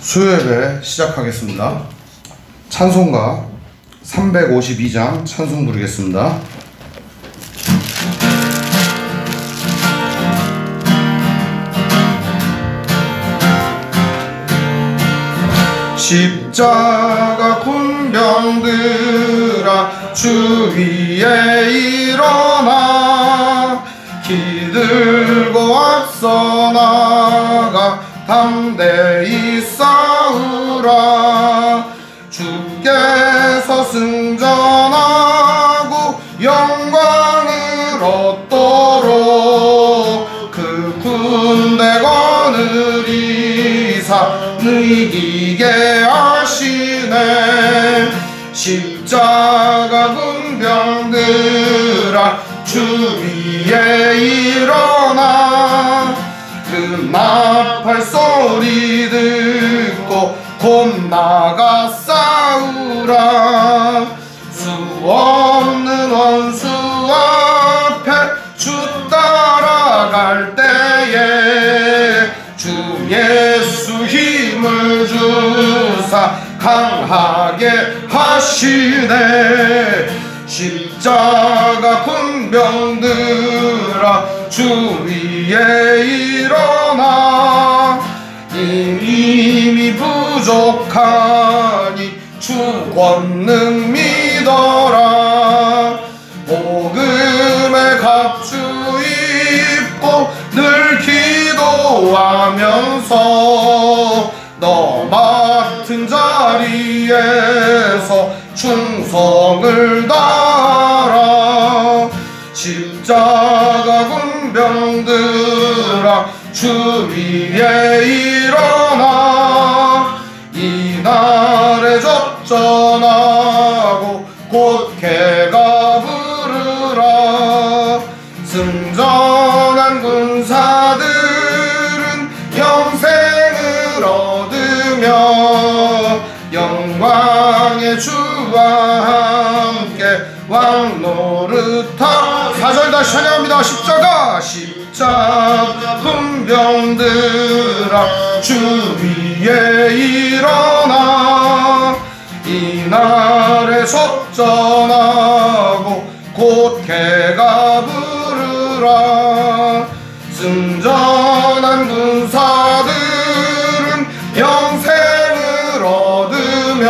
수요예배 시작하겠습니다. 찬송가 352장 찬송 부르겠습니다. 십자가 군병들아 주 위에 일어나 기들고 앞서 나가 담대히 싸우라. 주께서 승전하고 영광을 얻도록 그 군대 거느리사 이기게 하시네. 십자가 군병들아 주 위에 일어나 그 나팔 소리 듣고 곧 나가 싸우라. 수 없는 원수 앞에 주 따라갈 때에 주 예수 힘을 주사 강하게 하시네. 십자가 군병들아 주 위에 일어나 힘이 부족하니 주 권능 믿어라. 복음의 갑주 입고 늘 기도하면서 너 맡은 자리에서 충성을 다하라. 십자가 군병들아 주 위에 일어나 이날에 접전하고 곧 개가 부르라. 승전한 군사들은 영생을 얻으며 영광의 주와 함께 왕노릇하. 4절 다시 찬양합니다. 십자가 군병들아 주 위에 일어나 이날에 접전하고 곧 개가 부르라. 승전한 군사들은 영생을 얻으며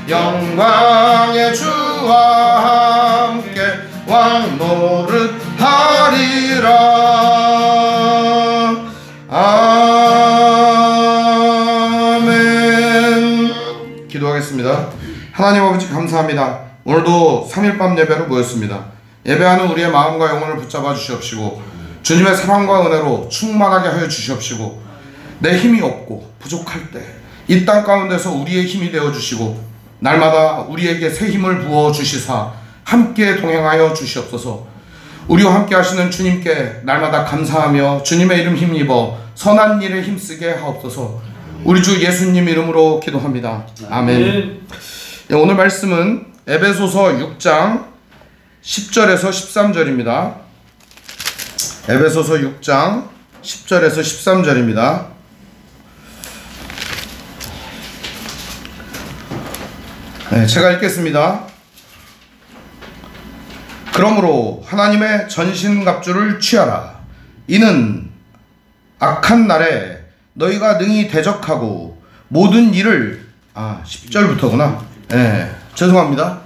영광의 주와 함께 왕노릇하리라. 아멘. 기도하겠습니다. 하나님 아버지 감사합니다. 오늘도 3일밤 예배로 모였습니다. 예배하는 우리의 마음과 영혼을 붙잡아 주시옵시고 주님의 사랑과 은혜로 충만하게 하여 주시옵시고 내 힘이 없고 부족할 때 이 땅 가운데서 우리의 힘이 되어 주시고 날마다 우리에게 새 힘을 부어 주시사 함께 동행하여 주시옵소서. 우리와 함께 하시는 주님께 날마다 감사하며 주님의 이름 힘입어 선한 일에 힘쓰게 하옵소서. 우리 주 예수님 이름으로 기도합니다. 아멘. 오늘 말씀은 에베소서 6장 10절에서 13절입니다. 에베소서 6장 10절에서 13절입니다. 제가 읽겠습니다. 그러므로 하나님의 전신갑주를 취하라. 이는 악한 날에 너희가 능히 대적하고 모든 일을 10절부터구나. 죄송합니다.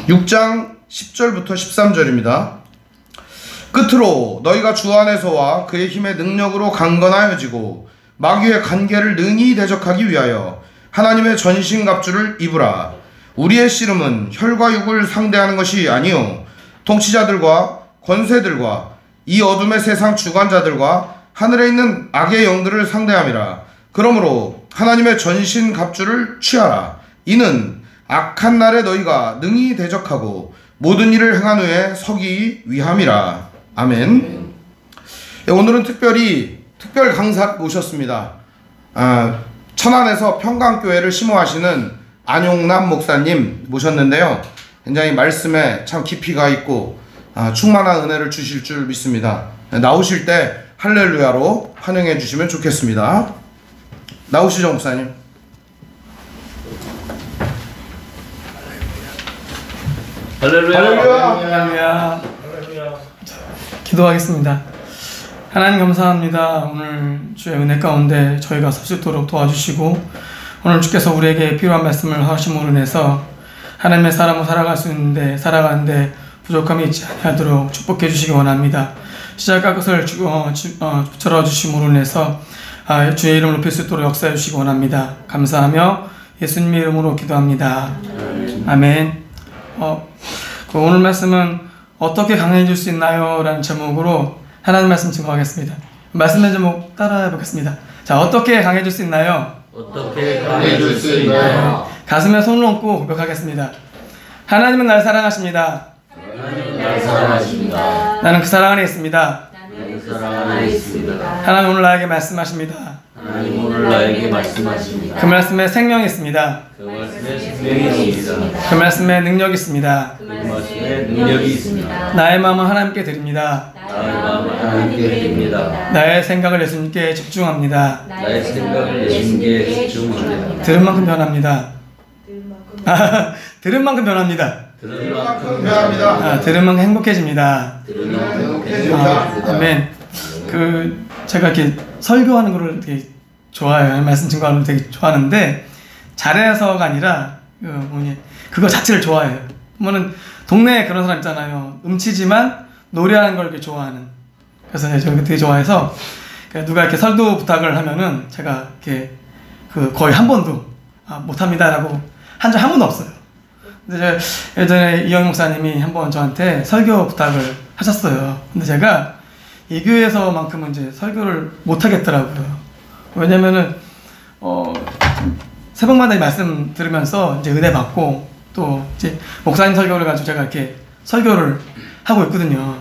6장 10절부터 13절입니다. 끝으로 너희가 주 안에서와 그의 힘의 능력으로 강건하여지고 마귀의 간계를 능히 대적하기 위하여 하나님의 전신갑주를 입으라. 우리의 씨름은 혈과 육을 상대하는 것이 아니요 통치자들과 권세들과 이 어둠의 세상 주관자들과 하늘에 있는 악의 영들을 상대함이라. 그러므로 하나님의 전신갑주를 취하라. 이는 악한 날에 너희가 능히 대적하고 모든 일을 행한 후에 서기 위함이라. 아멘. 오늘은 특별 강사 모셨습니다. 천안에서 평강교회를 심호하시는 안용남 목사님 모셨는데요. 굉장히 말씀에 참 깊이가 있고 충만한 은혜를 주실 줄 믿습니다. 나오실 때 할렐루야로 환영해 주시면 좋겠습니다. 나오시죠, 목사님. 할렐루야. 할렐루야. 기도하겠습니다. 하나님 감사합니다. 오늘 주의 은혜 가운데 저희가 설 수 있도록 도와주시고 오늘 주께서 우리에게 필요한 말씀을 하심으로 인해서 하나님의 사람으로 살아가는데 부족함이 있지 않도록 축복해 주시기 원합니다. 시작과 끝을 붙여 주심으로 인해서 주의 이름을 높일 수 있도록 역사해 주시기 원합니다. 감사하며 예수님의 이름으로 기도합니다. 아멘. 오늘 말씀은 어떻게 강해질 수 있나요? 라는 제목으로 하나님 말씀 증거하겠습니다. 말씀의 제목 따라해 보겠습니다. 자, 어떻게 강해질 수 있나요? 어떻게 강해질 수 있나요? 가슴에 손을 얹고 고백하겠습니다. 하나님은 나를 사랑하십니다. 하나님은 나를 사랑하십니다. 나는 그 사랑 안에 있습니다. 나는 그 사랑 안에 있습니다. 하나님 오늘 나에게 말씀하십니다. 하나님 오늘 나에게 말씀하십니다. 그 말씀에 생명이 있습니다. 그 말씀에 생명이 있습니다. 그 말씀에 능력이 있습니다. 그 말씀에 능력이 있습니다. 나의 마음을 하나님께 드립니다. 나의 마음을 하나님께 드립니다. 나의 생각을 예수님께 집중합니다. 나의 생각을 예수님께 집중합니다. 들은 만큼 변합니다. 들은 만큼 변합니다. 들은 만큼 변합니다. 들은 만큼 행복해집니다. 들은 만큼 행복해집니다. 아멘. 제가 이렇게 설교하는 거를 되게 좋아해요. 말씀 증거하는 걸 되게 좋아하는데 잘해서가 아니라 그거 자체를 좋아해요. 보면은 동네에 그런 사람 있잖아요. 음치지만 노래하는 걸 이렇게 좋아하는. 그래서 제가 되게 좋아해서 누가 이렇게 설교 부탁을 하면은 제가 이렇게 거의 한 번도 못합니다라고 한 적 한 번도 없어요. 근데 예전에 이영 목사님이 한번 저한테 설교 부탁을 하셨어요. 근데 제가 이 교회에서만큼은 이제 설교를 못 하겠더라고요. 왜냐면은 새벽마다 이 말씀 들으면서 이제 은혜 받고 또 이제 목사님 설교를 가지고 제가 이렇게 설교를 하고 있거든요.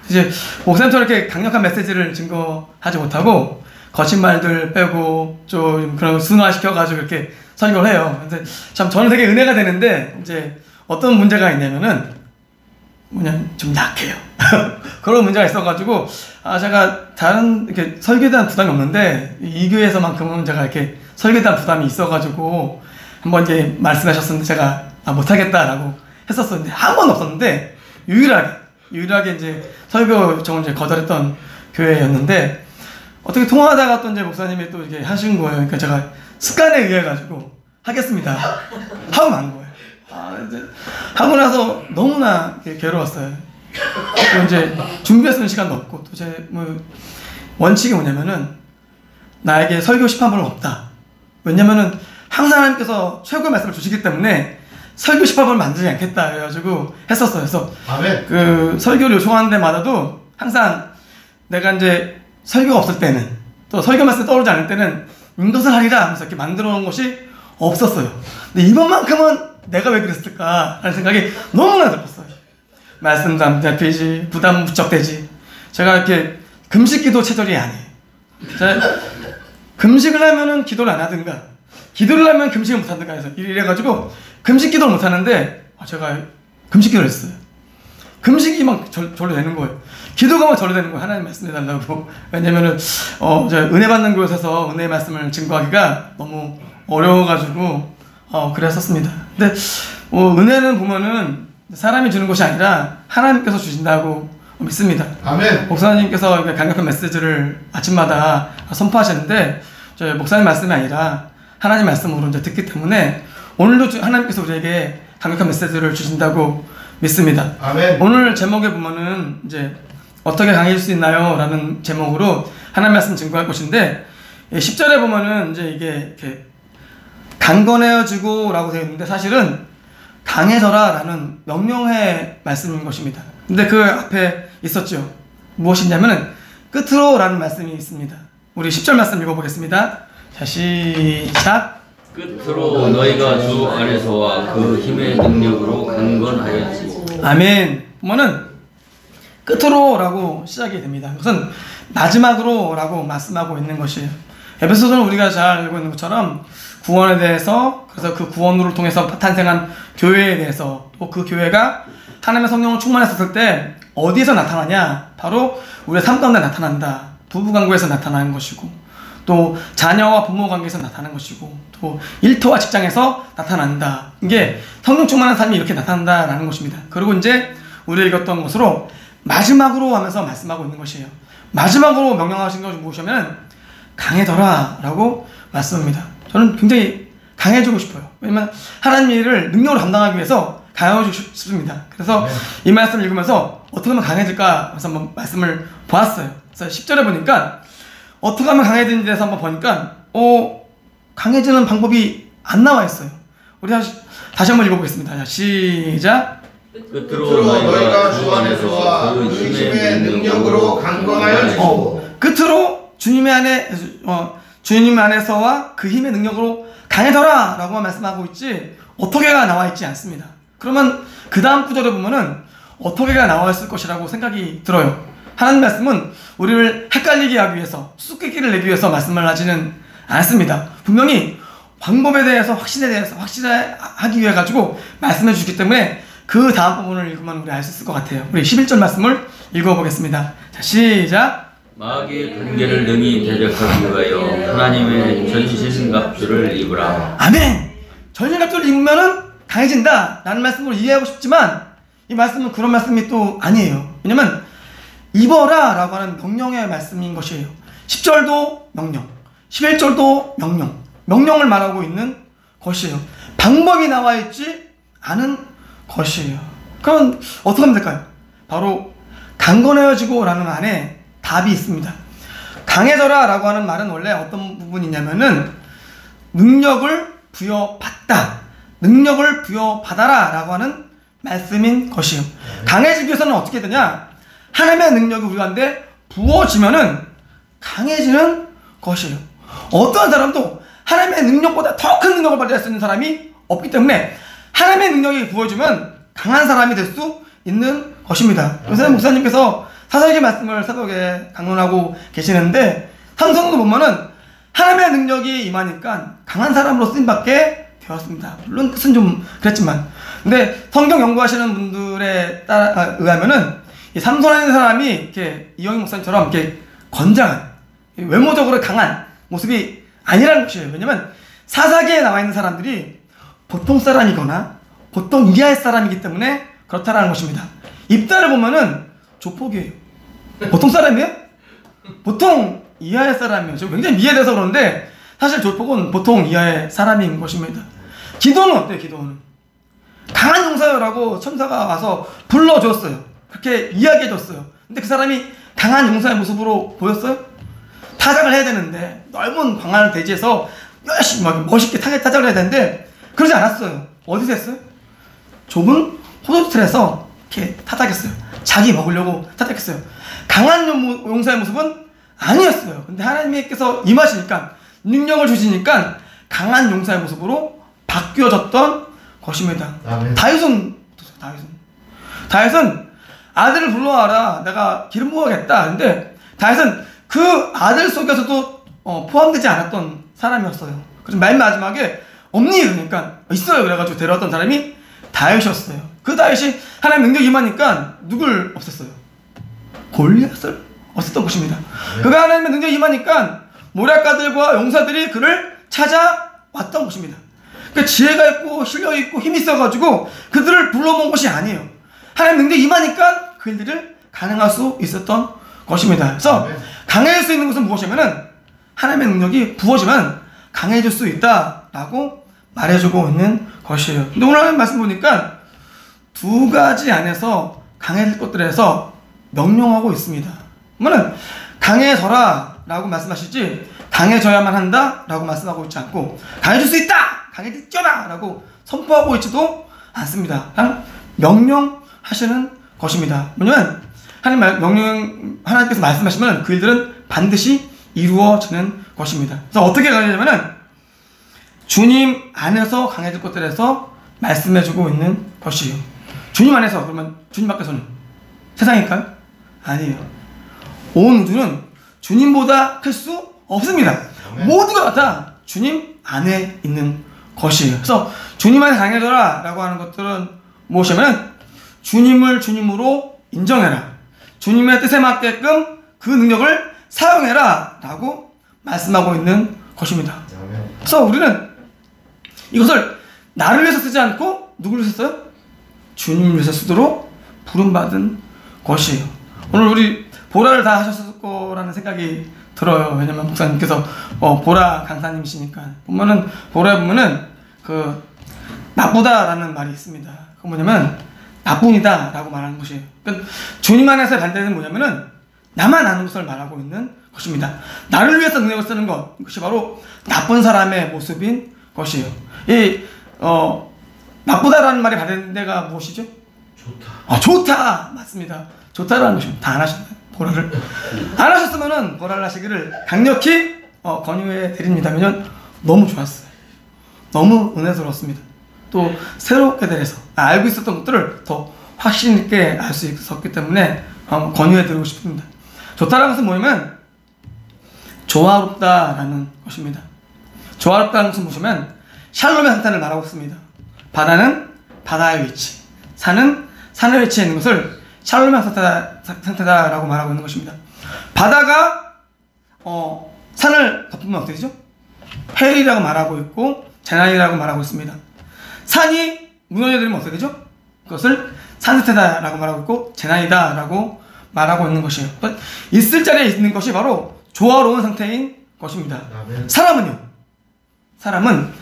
이제 목사님처럼 이렇게 강력한 메시지를 증거하지 못하고 거친 말들 빼고 좀 그런 순화시켜가지고 이렇게 설교를 해요. 근데 참 저는 되게 은혜가 되는데 이제 어떤 문제가 있냐면은 좀 약해요. 그런 문제가 있어가지고 제가 다른 이렇게 설교에 대한 부담이 없는데 이 교회에서만큼은 제가 이렇게 설교에 대한 부담이 있어가지고 한번 이제 말씀하셨었는데 제가 못하겠다라고 했었었는데 한 번도 없었는데 유일하게 이제 설교 요청을 이제 거절했던 교회였는데 어떻게 통화하다가 또 이제 목사님이 또 이렇게 하신 거예요. 그러니까 제가 습관에 의해 가지고 하겠습니다 하고 만 거예요. 이제 하고 나서 너무나 괴로웠어요. 또 이제 준비했을 시간도 없고 또 제 원칙이 뭐냐면은 나에게 설교 시판본은 없다. 왜냐면은 항상 하나님께서 최고의 말씀을 주시기 때문에 설교 시판본을 만들지 않겠다 해가지고 했었어요. 그래서 아멘. 설교를 요청하는 데마다도 항상 내가 이제 설교가 없을 때는 또 설교 말씀이 떠오르지 않을 때는 이것을 하리라 하면서 이렇게 만들어 놓은 것이 없었어요. 근데 이번만큼은 내가 왜 그랬을까 하는 생각이 너무나 들었어요. 말씀도 안 잡히지, 부담 무척 되지. 제가 이렇게 금식기도 체절이 아니에요. 금식을 하면은 기도를 안 하든가, 기도를 하면 금식을 못 하든가 해서 이래가지고 금식기도를 못 하는데 제가 금식기도를 했어요. 금식이 막 절로 되는 거예요. 기도가 막 절로 되는 거예요. 하나님 말씀해달라고. 왜냐면은 제가 은혜 받는 곳에서 은혜의 말씀을 증거하기가 너무 어려워가지고 그랬었습니다. 근데 은혜는 보면은 사람이 주는 것이 아니라 하나님께서 주신다고 믿습니다. 아멘. 목사님께서 강력한 메시지를 아침마다 선포하시는데 저희 목사님 말씀이 아니라 하나님 말씀으로 이제 듣기 때문에 오늘도 하나님께서 우리에게 강력한 메시지를 주신다고 믿습니다. 아멘. 오늘 제목에 보면은 이제 어떻게 강해질 수 있나요? 라는 제목으로 하나님 말씀 증거할 것인데 10절에 보면은 이제 이게 이렇게 강건해지고 라고 되어 있는데 사실은 강해져라 라는 명령의 말씀인 것입니다. 근데 그 앞에 있었죠. 무엇이냐면은 끝으로 라는 말씀이 있습니다. 우리 10절 말씀 읽어보겠습니다. 자, 시작. 끝으로 너희가 주 안에서와 그 힘의 능력으로 강건하였지. 아멘. 보면은 끝으로 라고 시작이 됩니다. 그것은 마지막으로 라고 말씀하고 있는 것이에요. 에베소서는 우리가 잘 알고 있는 것처럼 구원에 대해서, 그래서 그 구원을 통해서 탄생한 교회에 대해서, 또 그 교회가 하나님의 성령을 충만했었을 때 어디에서 나타나냐? 바로 우리의 삶 가운데 나타난다. 부부관계에서 나타나는 것이고, 또 또 자녀와 부모 관계에서 나타나는 것이고 또 일터와 직장에서 나타난다. 이게 성령 충만한 삶이 이렇게 나타난다라는 것입니다. 그리고 이제 우리가 읽었던 것으로 마지막으로 하면서 말씀하고 있는 것이에요. 마지막으로 명령하신 것이 무엇이냐면 강해져라 라고 말씀합니다. 저는 굉장히 강해지고 싶어요. 왜냐면 하나님의 일을 능력으로 감당하기 위해서 강해지고 싶습니다. 그래서 이 말씀을 읽으면서 어떻게 하면 강해질까 해서 한번 말씀을 보았어요. 그래서 10절에 보니까 어떻게 하면 강해지는지 대해서 한번 보니까 강해지는 방법이 안 나와 있어요. 우리 다시 한번 읽어보겠습니다. 자, 시작. 끝으로 너희가 주 안에서와 그 힘의 능력으로 강건하여지고 끝으로 주님 안에서와 그 힘의 능력으로 강해져라 라고 말씀하고 있지 어떻게가 나와 있지 않습니다. 그러면 그 다음 구절에 보면은 어떻게가 나와 있을 것이라고 생각이 들어요. 하나님 말씀은 우리를 헷갈리게 하기 위해서 수수께끼를 내기 위해서 말씀을 하지는 않습니다. 분명히 방법에 대해서 확실하기 위해 가지고 말씀해 주기 때문에 그 다음 부분을 읽으면 우리 알 수 있을 것 같아요. 우리 11절 말씀을 읽어보겠습니다. 자, 시작. 마귀의 관계를 능히 대적하기 위하여 하나님의 전신갑주를 입으라. 아멘. 전신갑주를 입으면은 강해진다 라는 말씀으로 이해하고 싶지만 이 말씀은 그런 말씀이 또 아니에요. 왜냐면 입어라 라고 하는 명령의 말씀인 것이에요. 10절도 명령, 11절도 명령을 말하고 있는 것이에요. 방법이 나와 있지 않은 것이에요. 그럼 어떻게 하면 될까요? 바로 강건해지고 라는 말에 답이 있습니다. 강해져라 라고 하는 말은 원래 어떤 부분이냐면은 능력을 부여받다, 능력을 부여받아라 라고 하는 말씀인 것이에요. 강해지기 위해서는 어떻게 되냐? 하나님의 능력이 우리 가운데 부어지면은 강해지는 것이에요. 어떠한 사람도 하나님의 능력보다 더 큰 능력을 받을 수 있는 사람이 없기 때문에 하나님의 능력이 부어지면 강한 사람이 될 수 있는 것입니다. 요새 목사님께서 사사기 말씀을 새벽에 강론하고 계시는데 삼성도 보면은 하나님의 능력이 임하니까 강한 사람으로 쓰임받게 되었습니다. 물론 뜻은 좀 그랬지만 근데 성경 연구하시는 분들에 의하면은 이 삼손이라는 사람이 이렇게 이영희 목사님처럼 이렇게 건장한 외모적으로 강한 모습이 아니라는 것이에요. 왜냐면 사사기에 나와 있는 사람들이 보통 사람이거나 보통 이하의 사람이기 때문에 그렇다라는 것입니다. 입다를 보면은 조폭이에요. 보통 사람이에요? 보통 이하의 사람이에요. 지금 굉장히 미해돼서 그런데 사실 조폭은 보통 이하의 사람인 것입니다. 기도는 어때요? 기도는 강한 용사여라고 천사가 와서 불러줬어요. 그렇게 이야기해줬어요. 근데 그 사람이 강한 용사의 모습으로 보였어요? 타작을 해야 되는데 넓은 광활 대지에서 열심히 막 멋있게 타작을 해야 되는데 그러지 않았어요. 어디서 했어요? 좁은 호숫틀에서 이렇게 타작했어요. 자기 먹으려고 타작했어요. 강한 용사의 모습은 아니었어요. 근데 하나님께서 임하시니까 능력을 주시니까 강한 용사의 모습으로 바뀌어졌던 것입니다. 다윗은 아들을 불러와라. 내가 기름 부어야겠다. 근데 다윗은 그 아들 속에서도 포함되지 않았던 사람이었어요. 그래서 맨 마지막에 없니? 그러니까 있어요. 그래가지고 데려왔던 사람이 다윗이었어요. 그 다윗이 하나님 능력이 임하니까 누굴 없앴어요? 골리앗을 없앴던 것입니다. 그가 하나님의 능력이 임하니까 모략가들과 용사들이 그를 찾아왔던 것입니다. 그러니까 지혜가 있고 실력이 있고 힘이 있어가지고 그들을 불러모은 것이 아니에요. 하나님 능력이 임하니까 그들을 가능할 수 있었던 것입니다. 그래서 강해질 수 있는 것은 무엇이냐면은 하나님의 능력이 부어지면 강해질 수 있다라고 말해주고 있는 것이에요. 근데 오늘 하나님 말씀 보니까 두 가지 안에서 강해질 것들에서 명령하고 있습니다. 그러면 강해져라 라고 말씀하시지 강해져야만 한다 라고 말씀하고 있지 않고 강해질 수 있다! 강해질겨라! 라고 선포하고 있지도 않습니다. 그냥 명령하시는 것입니다. 왜냐면 하나님께서 말씀하시면 그 일들은 반드시 이루어지는 것입니다. 그래서 어떻게 강해지냐면은 주님 안에서 강해질 것들에서 말씀해주고 있는 것이에요. 주님 안에서 그러면 주님 밖에서는 세상일까요? 아니에요. 온 우주는 주님보다 클 수 없습니다. 모두가 다 주님 안에 있는 것이에요. 그래서 주님 안에 강해져라 라고 하는 것들은 무엇이냐면 주님을 주님으로 인정해라. 주님의 뜻에 맞게끔 그 능력을 사용해라 라고 말씀하고 있는 것입니다. 그래서 우리는 이것을 나를 위해서 쓰지 않고 누구를 위해서 써요? 주님을 위해서 쓰도록 부름받은 것이에요. 오늘 우리 보라를 다 하셨을 거라는 생각이 들어요. 왜냐면 목사님께서 보라 강사님이시니까. 보면은 보라에 보면은 그 나쁘다라는 말이 있습니다. 그 뭐냐면 나뿐이다라고 말하는 것이에요. 그러니까 주님 안에서의 반대는 뭐냐면은 나만 아는 것을 말하고 있는 것입니다. 나를 위해서 능력을 쓰는 것, 이것이 바로 나쁜 사람의 모습인 것이에요. 이 나쁘다라는 말이 받은 데가 무엇이죠? 좋다. 좋다 맞습니다. 좋다라는 것입니다. 다 안 하셨나요? 보라를 안 하셨으면은 보라를 하시기를 강력히 권유해 드립니다. 왜냐면 너무 좋았어요. 너무 은혜스러웠습니다. 또 새롭게 대해서 알고 있었던 것들을 더 확신 있게 알 수 있었기 때문에 권유해 드리고 싶습니다. 좋다라는 것은 뭐냐면 조화롭다라는 것입니다. 조화롭다는 것은 보시면 샬롬의 상태를 말하고 있습니다. 바다는 바다의 위치, 산은 산의 위치에 있는 것을 샬롬의 상태다라고 말하고 있는 것입니다. 바다가 산을 덮으면 어떻게 되죠? 해일이라고 말하고 있고 재난이라고 말하고 있습니다. 산이 무너져버리면 어떻게 되죠? 그것을 산세태다라고 말하고 있고 재난이다라고 말하고 있는 것이에요. 있을 자리에 있는 것이 바로 조화로운 상태인 것입니다. 사람은요? 사람은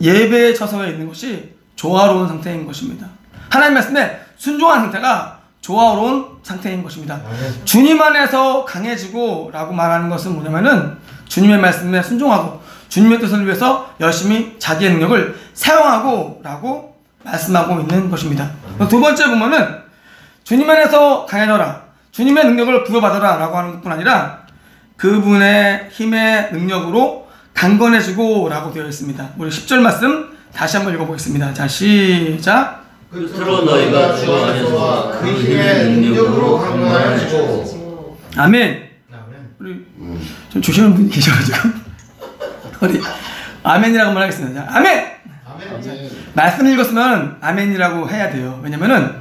예배의 처소에 있는 것이 조화로운 상태인 것입니다. 하나님 말씀에 순종한 상태가 조화로운 상태인 것입니다. 주님 안에서 강해지고 라고 말하는 것은 뭐냐면은 주님의 말씀에 순종하고 주님의 뜻을 위해서 열심히 자기의 능력을 사용하고 라고 말씀하고 있는 것입니다. 두 번째 보면은 주님 안에서 강해져라, 주님의 능력을 부여받아라 라고 하는 것뿐 아니라 그분의 힘의 능력으로 강건해지고 라고 되어 있습니다. 우리 10절 말씀 다시 한번 읽어보겠습니다. 자, 시작. 끝으로 너희가 주 안에서와 그 힘의 능력으로 강건하여지고. 아멘. 우리 좀 조심한 분이 계셔가지고 우리 아멘이라고 말하겠습니다. 자, 아멘. 아멘. 말씀 읽었으면 아멘이라고 해야 돼요. 왜냐면은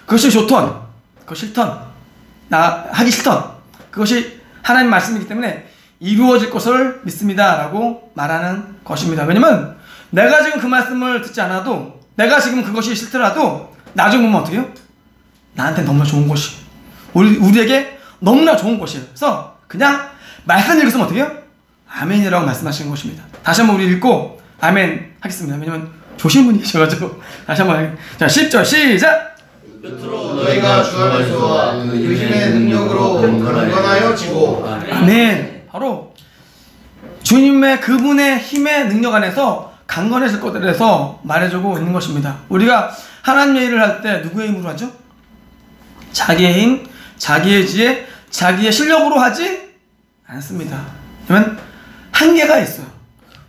그것이 좋던, 그것이 싫던, 나 하기 싫던 그것이 하나님 말씀이기 때문에 이루어질 것을 믿습니다 라고 말하는 것입니다. 왜냐면 내가 지금 그 말씀을 듣지 않아도, 내가 지금 그것이 싫더라도 나중에 보면 어떻게 해요? 나한테 너무나 좋은 것이, 우리에게 너무나 좋은 것이에요. 그래서 그냥 말씀 읽으면 어떻게 해요? 아멘이라고 말씀하시는 것입니다. 다시 한번 우리 읽고 아멘 하겠습니다. 왜냐면 조신 분이 계셔가지고. 다시 한번. 자, 10절 시작. 끝으로 너희가 주 안에서와 그 힘의 능력으로 강건하여지고. 아멘. 바로 주님의 그분의 힘의 능력 안에서 강건해질 것에 대해서 말해주고 있는 것입니다. 우리가 하나님의 일을 할 때 누구의 힘으로 하죠? 자기의 힘, 자기의 지혜, 자기의 실력으로 하지 않습니다. 왜냐면 한계가 있어요.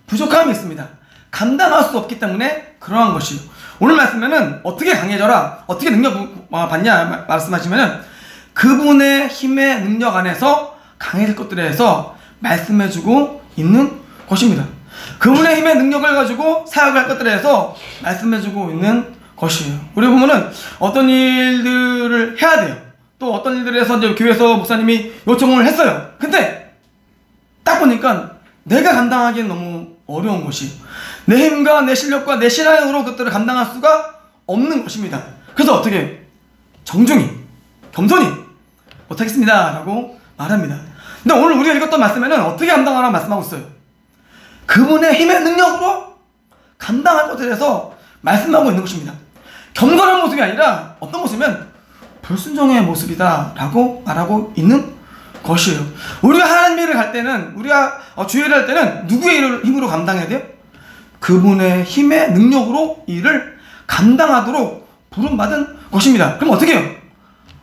부족함이 있습니다. 감당할 수 없기 때문에 그러한 것이요. 오늘 말씀에는 어떻게 강해져라, 어떻게 능력 받냐 말씀하시면은 그분의 힘의 능력 안에서 강해질 것들에 대해서 말씀해주고 있는 것입니다. 그분의 힘의 능력을 가지고 사역할 것들에 대해서 말씀해주고 있는 것이에요. 우리 보면은 어떤 일들을 해야 돼요. 또 어떤 일들에 대해서 이제 교회에서 목사님이 요청을 했어요. 근데 딱 보니까 내가 감당하기엔 너무 어려운 것이, 내 힘과 내 실력과 내 신앙으로 그것들을 감당할 수가 없는 것입니다. 그래서 어떻게 정중히 겸손히 못하겠습니다 라고 말합니다. 근데 오늘 우리가 읽었던 말씀에는 어떻게 감당하라고 말씀하고 있어요. 그분의 힘의 능력으로 감당할 것에 대해서 말씀하고 있는 것입니다. 겸손한 모습이 아니라 어떤 모습이면 불순종의 모습이다 라고 말하고 있는 것이에요. 우리가 하나님 일을 할 때는, 우리가 주일을 할 때는 누구의 일을 힘으로 감당해야 돼요? 그분의 힘의 능력으로 일을 감당하도록 부름받은 것입니다. 그럼 어떻게 해요?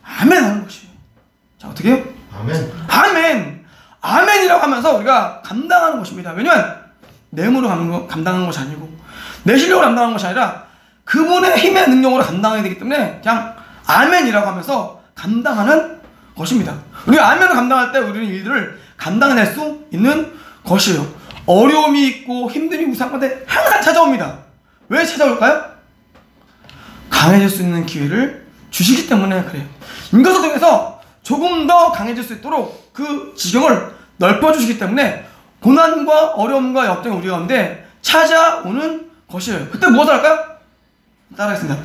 아멘 하는 것이에요. 자, 어떻게 해요? 아멘. 아멘. 아멘이라고 하면서 우리가 감당하는 것입니다. 왜냐면 내 힘으로 감당하는 것이 아니고 내 실력으로 감당하는 것이 아니라 그분의 힘의 능력으로 감당해야 되기 때문에 그냥 아멘이라고 하면서 감당하는 것입니다. 우리가 아멘을 감당할 때 우리는 일들을 감당해낼 수 있는 것이에요. 어려움이 있고 힘듦이 무상한 건데 항상 찾아옵니다. 왜 찾아올까요? 강해질 수 있는 기회를 주시기 때문에 그래요. 인과사 통해서 조금 더 강해질 수 있도록 그 지경을 넓혀주시기 때문에 고난과 어려움과 역경이 우리 가운데 찾아오는 것이에요. 그때 무엇을 할까요? 따라하겠습니다.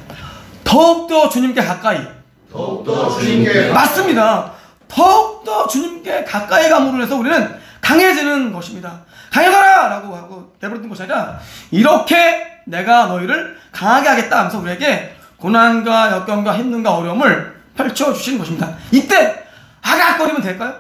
더욱더 주님께 가까이. 더욱더 주님께 맞습니다. 더욱더 주님께 가까이 감으로 해서 우리는 강해지는 것입니다. 강해져라! 라고 하고 내버렸던 것이 아니라 이렇게 내가 너희를 강하게 하겠다 하면서 우리에게 고난과 역경과 힘듦과 어려움을 펼쳐주시는 것입니다. 이때 아각거리면 될까요?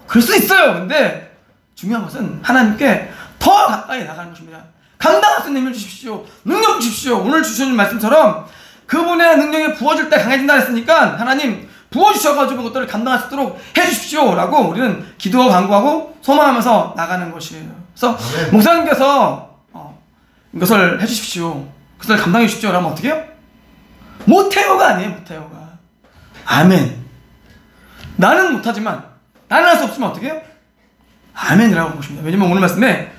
그럴 수 있어요. 근데 중요한 것은 하나님께 더 가까이 나가는 것입니다. 감당할 수 있는 힘을 주십시오. 능력 주십시오. 오늘 주시는 말씀처럼 그분의 능력이 부어질 때 강해진다 했으니까 하나님 부어주셔가지고 그것들을 감당할 수 있도록 해주십시오 라고 우리는 기도하고 간구하고 소망하면서 나가는 것이에요. 그래서 목사님께서 이것을 해주십시오, 그것을 감당해 주십시오 라면 어떻게 해요? 못해요가 아니에요. 못해요가 아멘. 나는 못하지만 나는 할 수 없지만 어떻게 해요? 아멘이라고 하는 것입니다. 왜냐면 오늘 말씀에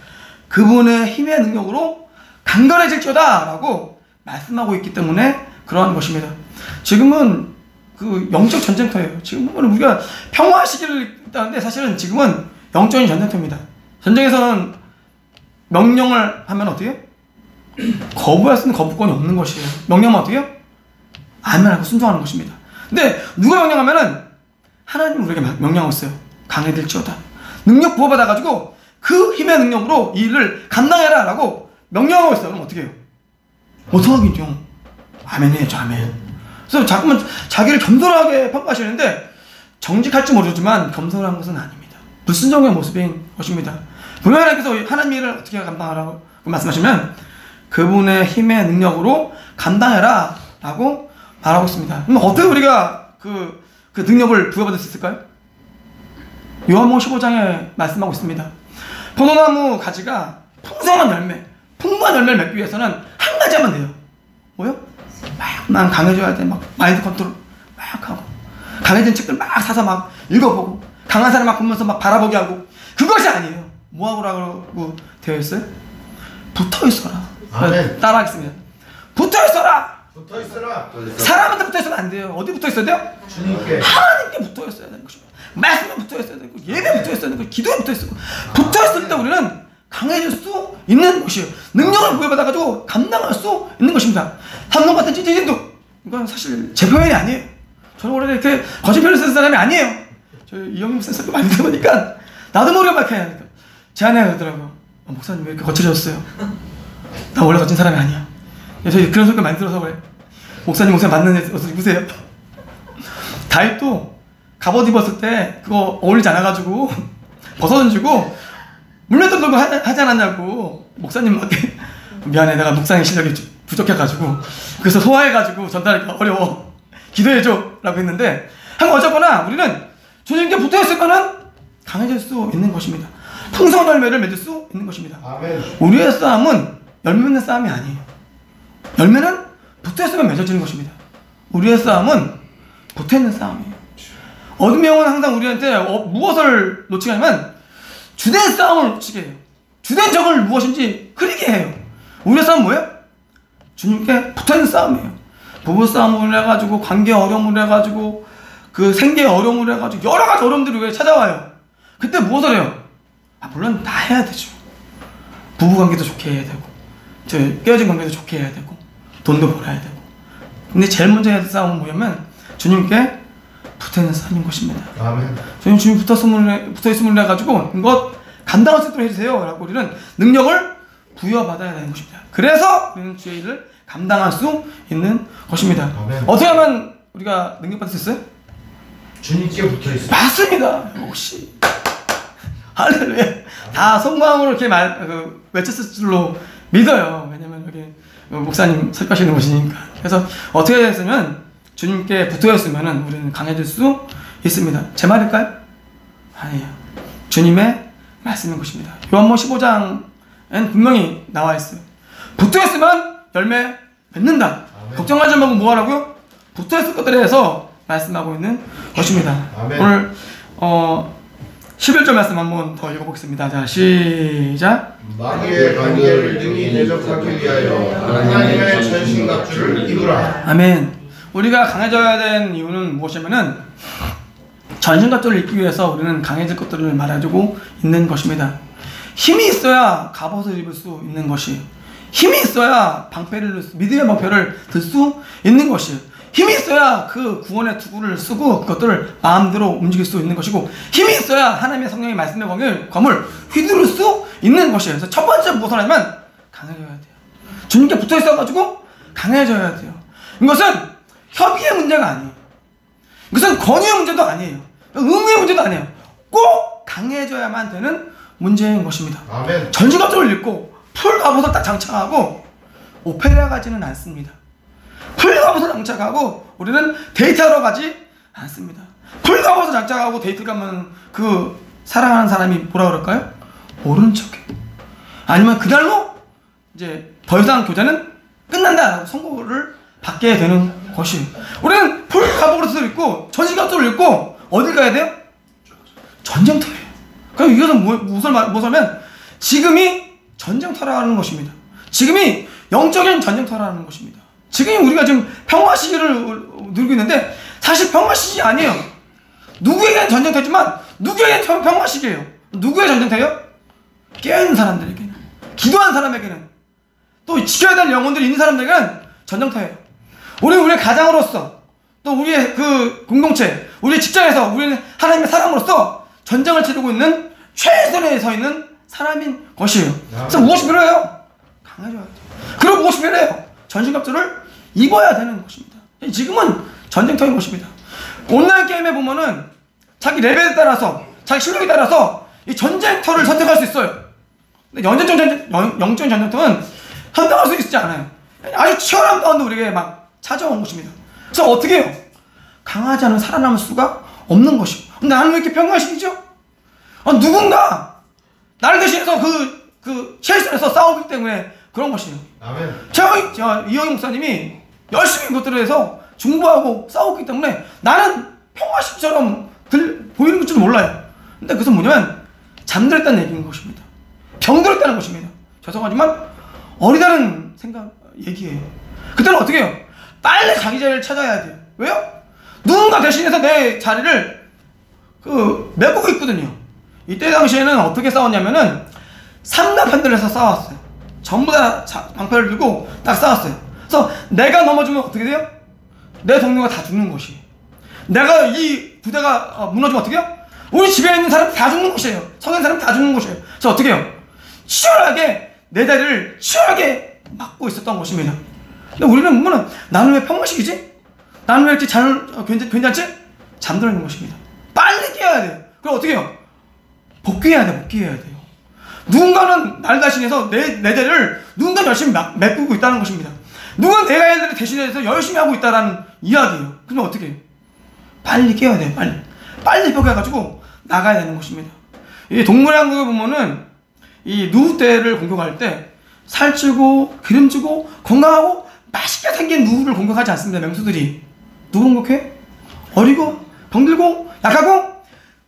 그분의 힘의 능력으로 강건해질지어다 라고 말씀하고 있기 때문에 그러한 것입니다. 지금은 그 영적 전쟁터예요. 지금은 우리가 평화 시기를 있다는데 사실은 지금은 영적인 전쟁터입니다. 전쟁에서는 명령을 하면 어떻게 해요? 거부할 수 있는 거부권이 없는 것이에요. 명령하면 어떻게 해요? 아멘하고 순종하는 것입니다. 근데 누가 명령하면은 하나님 우리에게 명령하고 있어요. 강해질지어다. 능력 부어받아가지고 그 힘의 능력으로 이 일을 감당해라 라고 명령하고 있어요. 그럼 어떻게 해요? 못하겠죠. 아멘 해야죠. 아멘. 그래서 자꾸만 자기를 겸손하게 평가하시는데 정직할지 모르지만 겸손한 것은 아닙니다. 불순종의 모습인 것입니다. 분명히 하나님께서 하나님의 일을 어떻게 감당하라고 말씀하시면 그분의 힘의 능력으로 감당해라 라고 말하고 있습니다. 그럼 어떻게 우리가 그 능력을 부여받을 수 있을까요? 요한복음 15장에 말씀하고 있습니다. 포도나무 가지가 풍성한 열매를 맺기 위해서는 한 가지 하면 돼요. 뭐요? 난 강해져야 돼. 막 마인드 컨트롤 막 하고 강해진 책들 막 사서 막 읽어보고 강한 사람 막 보면서 막 바라보게 하고 그것이 아니에요. 뭐 하라고 되어 있어요? 붙어 있어라. 따라하겠습니다. 붙어 있어라. 붙어 있어라. 사람한테 붙어 있으면 안 돼요. 어디 붙어 있어야 돼요? 주님께. 하나님께 붙어 있어야 되는 것입니다. 말씀에 붙어 있어야 되고 예배에 붙어 있어야 되고 기도에 붙어 있고 붙어 있을 때 우리는 강해질 수 있는 것이에요. 능력을 부여받아가지고 감당할 수 있는 것입니다. 삼성 같은 찌질도 이건 사실 제 표현이 아니에요. 저는 원래 이렇게 거짓 표현을 쓰는 사람이 아니에요. 저 이영님 센서 많이 들어보니까 나도 모르게 막 해야 돼. 제 아내가 그러더라고. 목사님 왜 이렇게 거칠어졌어요? 나 원래 거친 사람이 아니야. 저 그런 소리 많이 들어서 그래. 목사님 맞는 옷을 입으세요. 다윗도 갑옷 입었을 때 그거 어울리지 않아가지고 벗어던지고 물맷돌 들고 하지 않았냐고. 목사님 막 미안해, 내가 묵상의 실력이 부족해가지고 그래서 소화해가지고 전달하기가 어려워, 기도해줘 라고 했는데 어쨌거나 우리는 주님께 붙어있으면 강해질 수 있는 것입니다. 풍성한 열매를 맺을 수 있는 것입니다. 아멘. 우리의 싸움은 열매 맺는 싸움이 아니에요. 열매는 붙어있으면 맺어지는 것입니다. 우리의 싸움은 붙어있는 싸움이에요. 어둠의 영은 항상 우리한테 무엇을 놓치게 하냐면 주된 싸움을 놓치게 해요. 주된 적을 무엇인지 흐리게 해요. 우리의 싸움은 뭐예요? 주님께 붙어있는 싸움이에요. 부부싸움을 해가지고 관계 어려움을 해가지고 그 생계 어려움을 해가지고 여러 가지 어려움들이 왜 찾아와요? 그때 무엇을 해요? 물론 다 해야 되죠. 부부관계도 좋게 해야 되고 저 깨어진 관계도 좋게 해야 되고 돈도 벌어야 되고. 근데 제일 먼저 해야 될 싸움은 뭐냐면 주님께 붙어있는 싸움인 것입니다. 아멘. 주님 붙어있음을 해가지고 이것 감당할 수 있도록 해주세요 라고 우리는 능력을 부여받아야 되는 것입니다. 그래서 우리는 주의 일을 감당할 수 있는 것입니다. 아멘. 어떻게 하면 우리가 능력받을 수 있어요? 주님께 붙어 있어. 맞습니다. 역시 할렐루야. 다 속마음으로 이렇게 외쳤을 줄로 믿어요. 왜냐면 여기 목사님 설교하시는 곳이니까. 그래서 어떻게 했으면 주님께 붙어있으면 우리는 강해질 수 있습니다. 제 말일까요? 아니에요. 주님의 말씀인 것입니다. 요한복음 15장엔 분명히 나와 있어요. 붙어있으면 열매 맺는다. 아멘. 걱정하지 말고 뭐 하라고요? 붙어있을 것들에 대해서 말씀하고 있는 것입니다. 아멘. 오늘 11절 말씀 한번 더 읽어보겠습니다. 자, 시작. 마귀의 관계를 능히 대적하기 위하여 하나님의 전신갑주를 입으라. 아멘. 우리가 강해져야 되는 이유는 무엇이냐면은 전신갑주를 입기 위해서 우리는 강해질 것들을 말해주고 있는 것입니다. 힘이 있어야 갑옷을 입을 수 있는 것이에요. 힘이 있어야 믿음의 방패를 들 수 있는 것이에요. 힘이 있어야 그 구원의 투구를 쓰고 그것들을 마음대로 움직일 수 있는 것이고, 힘이 있어야 하나님의 성령의 말씀의 검을 휘두를 수 있는 것이에요. 그래서 첫 번째 무엇을 하냐면 강해져야 돼요. 주님께 붙어 있어가지고 강해져야 돼요. 이것은 협의의 문제가 아니에요. 이것은 권위의 문제도 아니에요. 의무의 문제도 아니에요. 꼭 강해져야만 되는 문제인 것입니다. 아멘. 전신갑주를 입고 풀 갑옷을 딱 장착하고 오페라 가지는 않습니다. 풀 갑옷을 장착하고 우리는 데이트하러 가지 않습니다. 풀 갑옷을 장착하고 데이트 가면 그 사랑하는 사람이 뭐라 그럴까요? 모르는 척해. 아니면 그날로 이제 더 이상 교제는 끝난다라고 선고를 받게 되는 것이에요. 우리는 풀 갑옷을 입고 전신갑주를 입고 어딜 가야 돼요? 전쟁터예요. 그럼 이것은 무엇을 말하면 지금이 전쟁터라는 것입니다. 지금이 영적인 전쟁터라는 것입니다. 지금이 우리가 지금 평화 시기를 누리고 있는데 사실 평화 시기 아니에요. 누구에게는 전쟁터지만 누구에게는 평화 시기예요. 누구의 전쟁터예요? 깨어있는 사람들에게는, 기도하는 사람에게는, 또 지켜야 될 영혼들이 있는 사람들에게는 전쟁터예요. 우리의 가장으로서, 또 우리의 그 공동체, 우리의 직장에서 우리는 하나님의 사람으로서 전쟁을 치르고 있는 최선에 서 있는 사람인 것이에요. 그래서 무엇이 필요해요? 강해져야 돼요. 그리고 무엇이 필요해요? 전신갑주를 입어야 되는 것입니다. 지금은 전쟁터인 것입니다. 온라인 게임에 보면은 자기 레벨에 따라서, 자기 실력에 따라서 이 전쟁터를 선택할 수 있어요. 근데 영적인 전쟁터는 선택할 수 있지 않아요. 아주 치열한 가운데 우리에게 막 찾아온 것입니다. 그래서 어떻게 해요? 강하지 않으면 살아남을 수가 없는 것이고. 근데 나는 왜 이렇게 평화시키죠? 누군가 나를 대신해서 그 실선에서 싸우기 때문에 그런 것이에요. 아멘. 제가 이영희 목사님이 열심히 그것들을 해서 중보하고 싸웠기 때문에 나는 평화심처럼 보이는 줄 몰라요. 근데 그것은 뭐냐면 잠들었다는 얘기인 것입니다. 병들었다는 것입니다. 죄송하지만 어리다는 얘기예요. 그때는 어떻게 해요? 빨리 자기 자리를 찾아야 돼요. 왜요? 누군가 대신해서 내 자리를 메꾸고 있거든요. 이때 당시에는 어떻게 싸웠냐면은 삼가편들을 해서 싸웠어요. 전부 다 방패를 들고 딱 싸웠어요. 그래서 내가 넘어지면 어떻게 돼요? 내 동료가 다 죽는 것이에요. 내가 이 부대가 무너지면 어떻게 해요? 우리 집에 있는 사람 다 죽는 것이에요. 성인 사람 다 죽는 것이에요. 그래서 어떻게 해요? 치열하게 내 자리를 치열하게 막고 있었던 것입니다. 근데 우리는 보면은 나는 왜 평화식이지? 나는 왜 이렇게 괜찮지? 잠들어 있는 것입니다. 빨리 깨어야 돼요. 그럼 어떻게 해요? 복귀해야 돼요. 누군가는 날 대신해서 내 자리를 누군가 열심히 메꾸고 있다는 것입니다. 누군가 내가 해야 될 일을 대신해서 열심히 하고 있다는 이야기예요. 그러면 어떻게 해요? 빨리 깨어야 돼요. 빨리 복귀해가지고 나가야 되는 것입니다. 이 동물왕국에 보면은 이 누구떼를 공격할 때 살찌고 기름지고 건강하고 맛있게 생긴 누구를 공격하지 않습니다. 맹수들이 누구 공격해? 어리고 병들고 약하고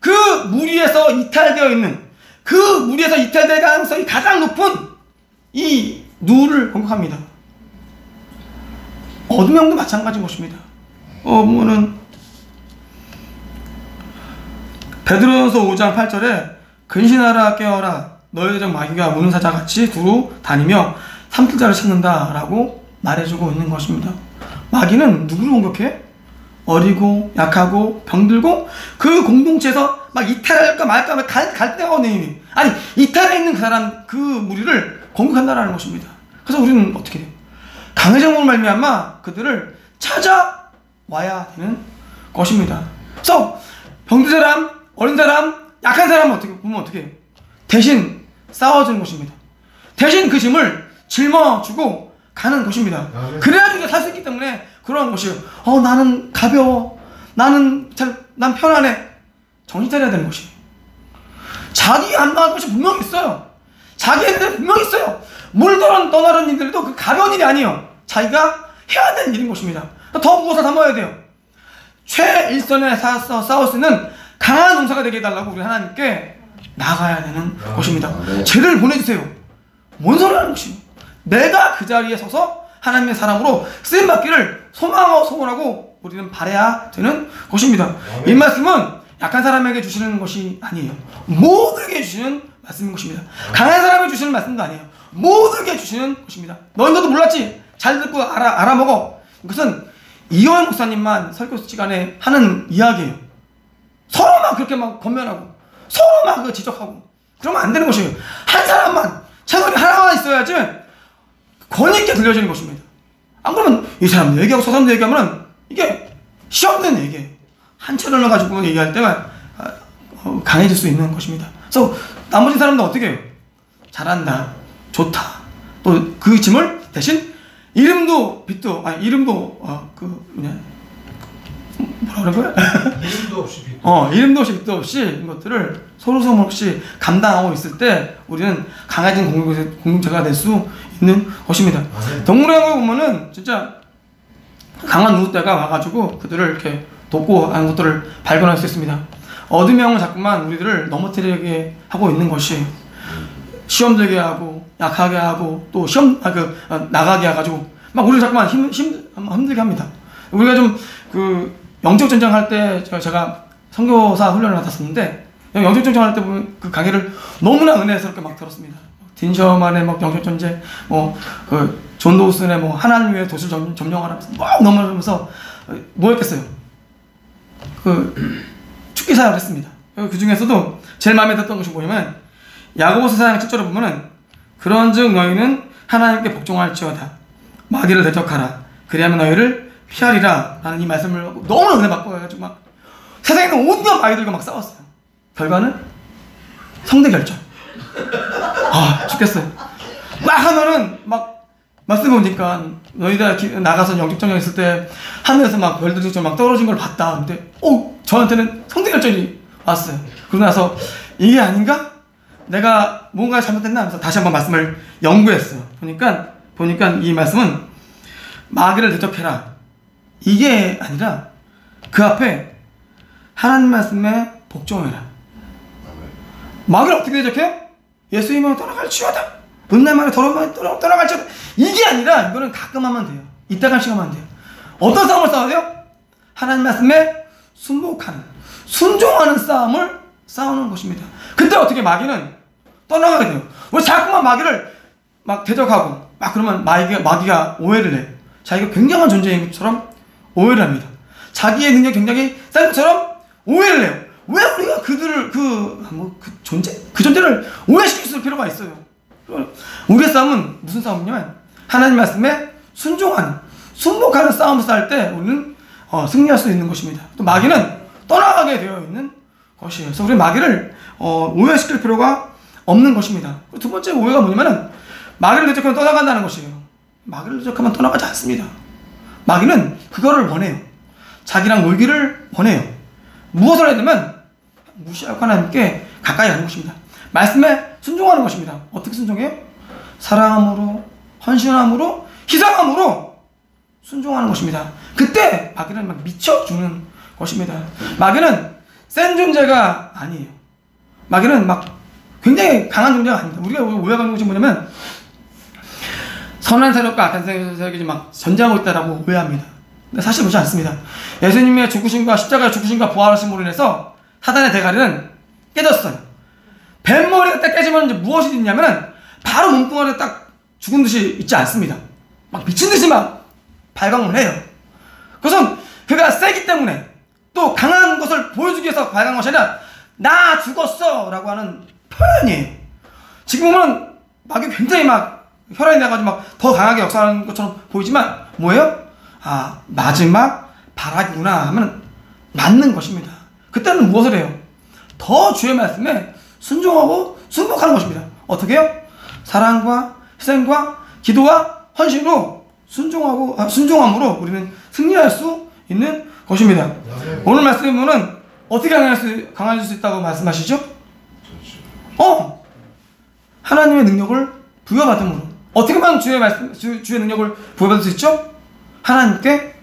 그 무리에서 이탈되어 있는, 그 무리에서 이탈될 가능성이 가장 높은 이 누를 공격합니다. 어둠형도 마찬가지인 것입니다. 보면은 베드로전서 5장 8절에 근신하라 깨어라 너희의 적 마귀가 무는 사자같이 두루 다니며 삼킬 자를 찾는다 라고 말해주고 있는 것입니다. 마귀는 누구를 공격해? 어리고 약하고 병들고 그 공동체에서 막 이탈할까 말까 갈 데가 없는 힘이, 아니 이탈해 있는 그 사람, 그 무리를 공격한다라는 것입니다. 그래서 우리는 어떻게 돼요? 강해짐으로 말미암아 그들을 찾아와야 되는 것입니다. 그래서 병든 사람, 어린 사람, 약한 사람은 어떻게 보면 어떻게 해요? 대신 싸워주는 것입니다. 대신 그 짐을 짊어주고 가는 것입니다. 그래야 우리가 살 수 있기 때문에 그러한 것이에요. 나는 가벼워. 난 편안해. 정신 차려야 되는 것이에요. 자기 안 나갈 것이 분명히 있어요. 자기 애들 분명히 있어요. 물더러 떠나는 일들도 그 가벼운 일이 아니에요. 자기가 해야 되는 일인 것입니다. 더 무엇을 담아야 돼요? 최일선에 싸울 수 있는 강한 용사가 되게 해달라고 우리 하나님께 나가야 되는 것입니다. 쟤를 보내주세요. 뭔 소리 하는 것이에요? 내가 그 자리에 서서 하나님의 사람으로 쓰임받기를 소망하고 우리는 바라야 되는 것입니다. 이 말씀은 약한 사람에게 주시는 것이 아니에요. 모두에게 주시는 말씀인 것입니다. 강한 사람에게 주시는 말씀도 아니에요. 모두에게 주시는 것입니다. 너희 것도 몰랐지? 잘 듣고 알아먹어. 이것은 이호영 목사님만 설교 시간에 하는 이야기예요. 서로 막 그렇게 막 권면하고 서로 막 지적하고 그러면 안 되는 것이에요. 한 사람만 채널이 하나만 있어야지 권위 있게 들려지는 것입니다. 안 그러면 이 사람도 얘기하고 저 사람도 얘기하면 이게 시험된 얘기예요. 한 채널을 가지고 얘기할 때만 강해질 수 있는 것입니다. 그래서 나머지 사람들 어떻게 해요? 잘한다, 좋다. 또 그 짐을 대신 이름도 빛도 뭐라 그런 거야? 이름도 없이 빛도 이름도 없이 빛도 없이 이런 것들을 서로 없이 감당하고 있을 때 우리는 강해진 공동체가 될 수 있는 것입니다. 동물원에 보면은 진짜 강한 누구때가 와가지고 그들을 이렇게 돕고 하는 것들을 발견할 수 있습니다. 어둠의 영은 자꾸만 우리들을 넘어뜨리게 하고 있는 것이에요. 시험 들게 하고 약하게 하고 또 시험 나가게 해가지고 막 우리를 자꾸만 힘들게 합니다. 우리가 좀 영적 전쟁할 때 제가 선교사 훈련을 받았었는데 영적 전쟁할 때 보면 그 강의를 너무나 은혜스럽게 막 들었습니다. 딘셔만의 막 영적 전쟁, 존 도우슨의 하나님 위해 도시를 점령하라 막 넘어가면서 뭐 했겠어요? 축기 사역을 했습니다. 그 중에서도 제일 마음에 들었던 것이 뭐냐면 야고보서 4장 7절을 보면은 그런즉 너희는 하나님께 복종할지어다 마귀를 대적하라 그리하면 너희를 피하리라 라는 이 말씀을 너무 은혜 받고 해가지고 막 세상에 있는 온갖 마귀들과 막 싸웠어요. 결과는 성대 결절. 죽겠어요. 막 하면은 막 말씀 보니까 너희들 나가서 영적 전쟁 했을 때 하늘에서 막 별들처럼 막 떨어진 걸 봤다. 근데 저한테는 성대 결절이 왔어요. 그러고 나서 이게 아닌가? 내가 뭔가 잘못됐나 하면서 다시 한번 말씀을 연구했어요. 보니까 이 말씀은 마귀를 대적해라 이게 아니라 그 앞에 하나님 말씀에 복종해라. 마귀를 어떻게 대적해요? 예수님을 떠나갈지어다. 은혜만에 더러움만에 떠나갈지어다. 이게 아니라 이거는 가끔 하면 돼요. 이따간씩 하면 돼요. 어떤 싸움을 싸워야 돼요? 하나님 말씀에 순종하는 싸움을 싸우는 것입니다. 그때 어떻게 마귀는 떠나가게 돼요. 왜 자꾸만 마귀를 막 대적하고 막 그러면 마귀가 오해를 해요. 자기가 굉장한 존재인 것처럼 오해를 합니다. 자기의 능력이 굉장히 센 것처럼 오해를 해요. 왜 우리가 그들을 그 존재를 오해시킬 필요가 있어요? 우리의 싸움은 무슨 싸움이냐면 하나님 말씀에 순복하는 싸움을 싸울 때 우리는 승리할 수 있는 것입니다. 또 마귀는 떠나가게 되어 있는 것이에요. 그래서 우리 마귀를 오해시킬 필요가 없는 것입니다. 두 번째 오해가 뭐냐면은 마귀를 대적하면 떠나간다는 것이에요. 마귀를 대적하면 떠나가지 않습니다. 마귀는 그거를 원해요. 자기랑 놀기를 원해요. 무엇을 해야 되면 무시하고 하나님께 가까이 가는 것입니다. 말씀에 순종하는 것입니다. 어떻게 순종해요? 사랑함으로, 헌신함으로, 희생함으로 순종하는 것입니다. 그때 마귀는 막 미쳐주는 것입니다. 마귀는 센 존재가 아니에요. 마귀는 막 굉장히 강한 존재가 아닙니다. 우리가 오해하는 것이 뭐냐면 선한 세력과 악한 세력이 막 전쟁하고 있다라고 오해합니다. 근데 사실 그렇지 않습니다. 예수님의 죽으심과 십자가의 죽으심과 부활하심으로 인해서 사단의 대가리는 깨졌어요. 뱃머리가 딱 깨지면 이제 무엇이 있냐면은 바로 몸뚱아리에 딱 죽은 듯이 있지 않습니다. 막 미친 듯이 막 발광을 해요. 그것은 그가 세기 때문에 또 강한 것을 보여주기 위해서 발광한 것이 아니라 나 죽었어 라고 하는 표현이에요. 지금 보면 마귀 굉장히 막 혈안이 나가지고 막 더 강하게 역사하는 것처럼 보이지만 뭐예요? 마지막 발악이구나 하면 맞는 것입니다. 그때는 무엇을 해요? 더 주의 말씀에 순종하고 순복하는 것입니다. 어떻게 해요? 사랑과 희생과 기도와 헌신으로 순종함으로 우리는 승리할 수 있는 것입니다. 오늘 말씀에 보면 어떻게 강해질 수 있다고 말씀하시죠? 하나님의 능력을 부여받음으로. 어떻게 하면 주의 능력을 부여받을 수 있죠? 하나님께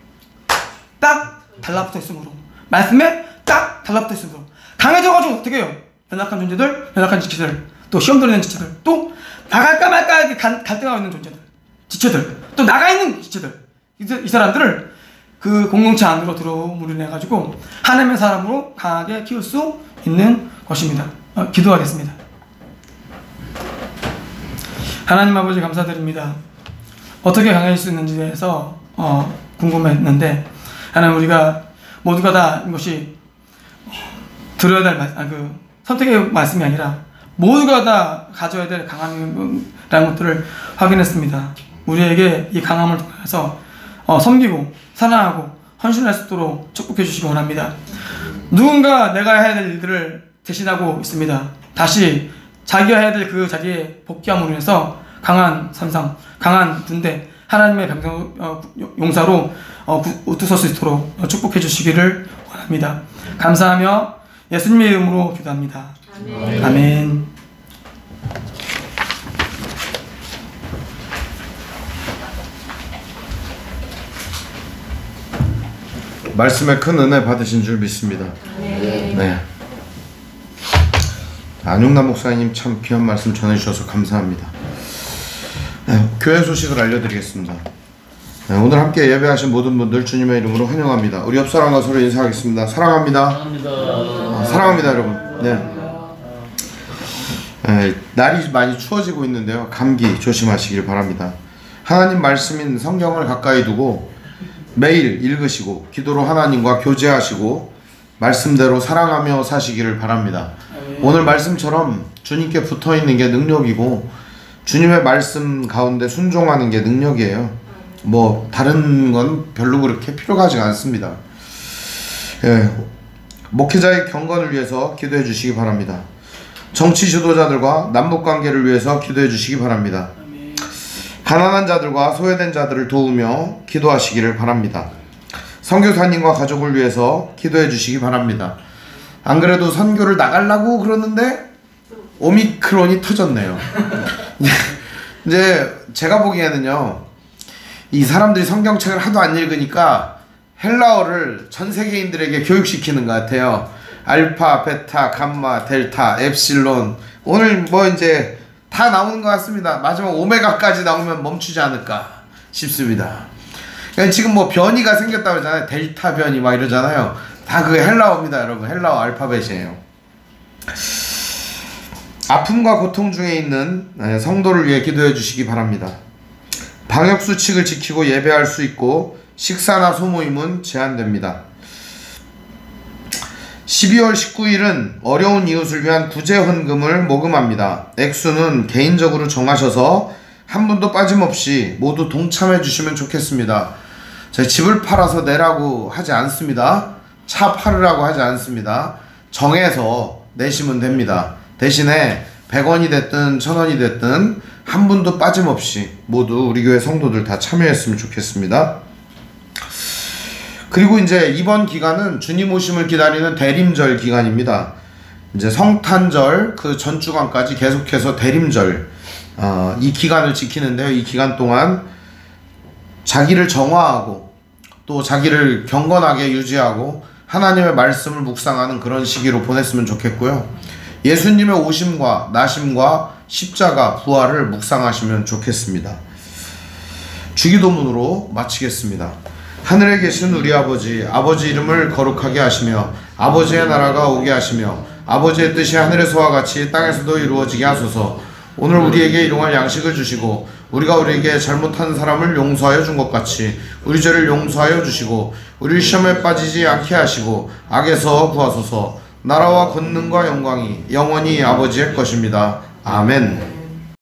딱 달라붙어 있으므로. 말씀에 딱 달라붙어 있으므로. 강해져가지고 어떻게 해요? 연약한 존재들, 연약한 지체들, 또 시험 들리는 지체들, 또 나갈까 말까 갈등하고 있는 존재들, 지체들, 또 나가 있는 지체들. 이 사람들을 그 공동체 안으로 들어옴으로 인해 가지고 하나님의 사람으로 강하게 키울 수 있는 것입니다. 기도하겠습니다. 하나님 아버지 감사드립니다. 어떻게 강해질 수 있는지에 대해서 궁금했는데, 하나님, 우리가 모두가 다 이것이 들어야 될 선택의 말씀이 아니라 모두가 다 가져야 될 강함이라는 것들을 확인했습니다. 우리에게 이 강함을 통해서 섬기고 사랑하고 헌신할 수 있도록 축복해 주시기 원합니다. 누군가 내가 해야 될 일들을 대신하고 있습니다. 다시 자기가 해야 될 그 자리에 복귀함으로 인해서 강한 선상, 강한 군대, 하나님의 병성 용사로 우투설 수 있도록 축복해 주시기를 원합니다. 감사하며 예수님의 이름으로 기도합니다. 아멘. 아멘. 말씀에 큰 은혜 받으신 줄 믿습니다. 네. 안용남 목사님 참 귀한 말씀 전해주셔서 감사합니다. 네, 교회 소식을 알려드리겠습니다. 네, 오늘 함께 예배하신 모든 분들 주님의 이름으로 환영합니다. 우리 옆 사람과 서로 인사하겠습니다. 사랑합니다. 사랑합니다, 여러분. 네. 네, 날이 많이 추워지고 있는데요. 감기 조심하시길 바랍니다. 하나님 말씀인 성경을 가까이 두고 매일 읽으시고 기도로 하나님과 교제하시고 말씀대로 사랑하며 사시기를 바랍니다. 오늘 말씀처럼 주님께 붙어있는 게 능력이고 주님의 말씀 가운데 순종하는 게 능력이에요. 뭐 다른 건 별로 그렇게 필요가 하지 않습니다. 예, 목회자의 경건을 위해서 기도해 주시기 바랍니다. 정치 지도자들과 남북관계를 위해서 기도해 주시기 바랍니다. 가난한 자들과 소외된 자들을 도우며 기도하시기를 바랍니다. 선교사님과 가족을 위해서 기도해 주시기 바랍니다. 안 그래도 선교를 나가려고 그러는데 오미크론이 터졌네요. 이제 제가 보기에는요, 이 사람들이 성경책을 하도 안 읽으니까 헬라어를 전 세계인들에게 교육시키는 것 같아요. 알파, 베타, 감마, 델타, 엡실론, 오늘 뭐 이제 다 나오는 것 같습니다. 마지막 오메가까지 나오면 멈추지 않을까 싶습니다. 그러니까 지금 뭐 변이가 생겼다고 그러잖아요. 델타 변이 막 이러잖아요. 다 그게 헬라어입니다, 여러분. 헬라어 알파벳이에요. 아픔과 고통 중에 있는 성도를 위해 기도해 주시기 바랍니다. 방역수칙을 지키고 예배할 수 있고 식사나 소모임은 제한됩니다. 12월 19일은 어려운 이웃을 위한 구제헌금을 모금합니다. 액수는 개인적으로 정하셔서 한 분도 빠짐없이 모두 동참해 주시면 좋겠습니다. 저희 집을 팔아서 내라고 하지 않습니다. 차 팔으라고 하지 않습니다. 정해서 내시면 됩니다. 대신에 100원이 됐든 1000원이 됐든 한 분도 빠짐없이 모두 우리 교회 성도들 다 참여했으면 좋겠습니다. 그리고 이제 이번 기간은 주님 오심을 기다리는 대림절 기간입니다. 이제 성탄절 그 전 주간까지 계속해서 대림절 이 기간을 지키는데요. 이 기간 동안 자기를 정화하고 또 자기를 경건하게 유지하고 하나님의 말씀을 묵상하는 그런 시기로 보냈으면 좋겠고요. 예수님의 오심과 나심과 십자가 부활을 묵상하시면 좋겠습니다. 주기도문으로 마치겠습니다. 하늘에 계신 우리 아버지, 아버지 이름을 거룩하게 하시며 아버지의 나라가 오게 하시며 아버지의 뜻이 하늘에서와 같이 땅에서도 이루어지게 하소서. 오늘 우리에게 일용할 양식을 주시고 우리가 우리에게 잘못한 사람을 용서하여 준 것 같이 우리 죄를 용서하여 주시고 우리 시험에 빠지지 않게 하시고 악에서 구하소서. 나라와 권능과 영광이 영원히 아버지의 것입니다. 아멘.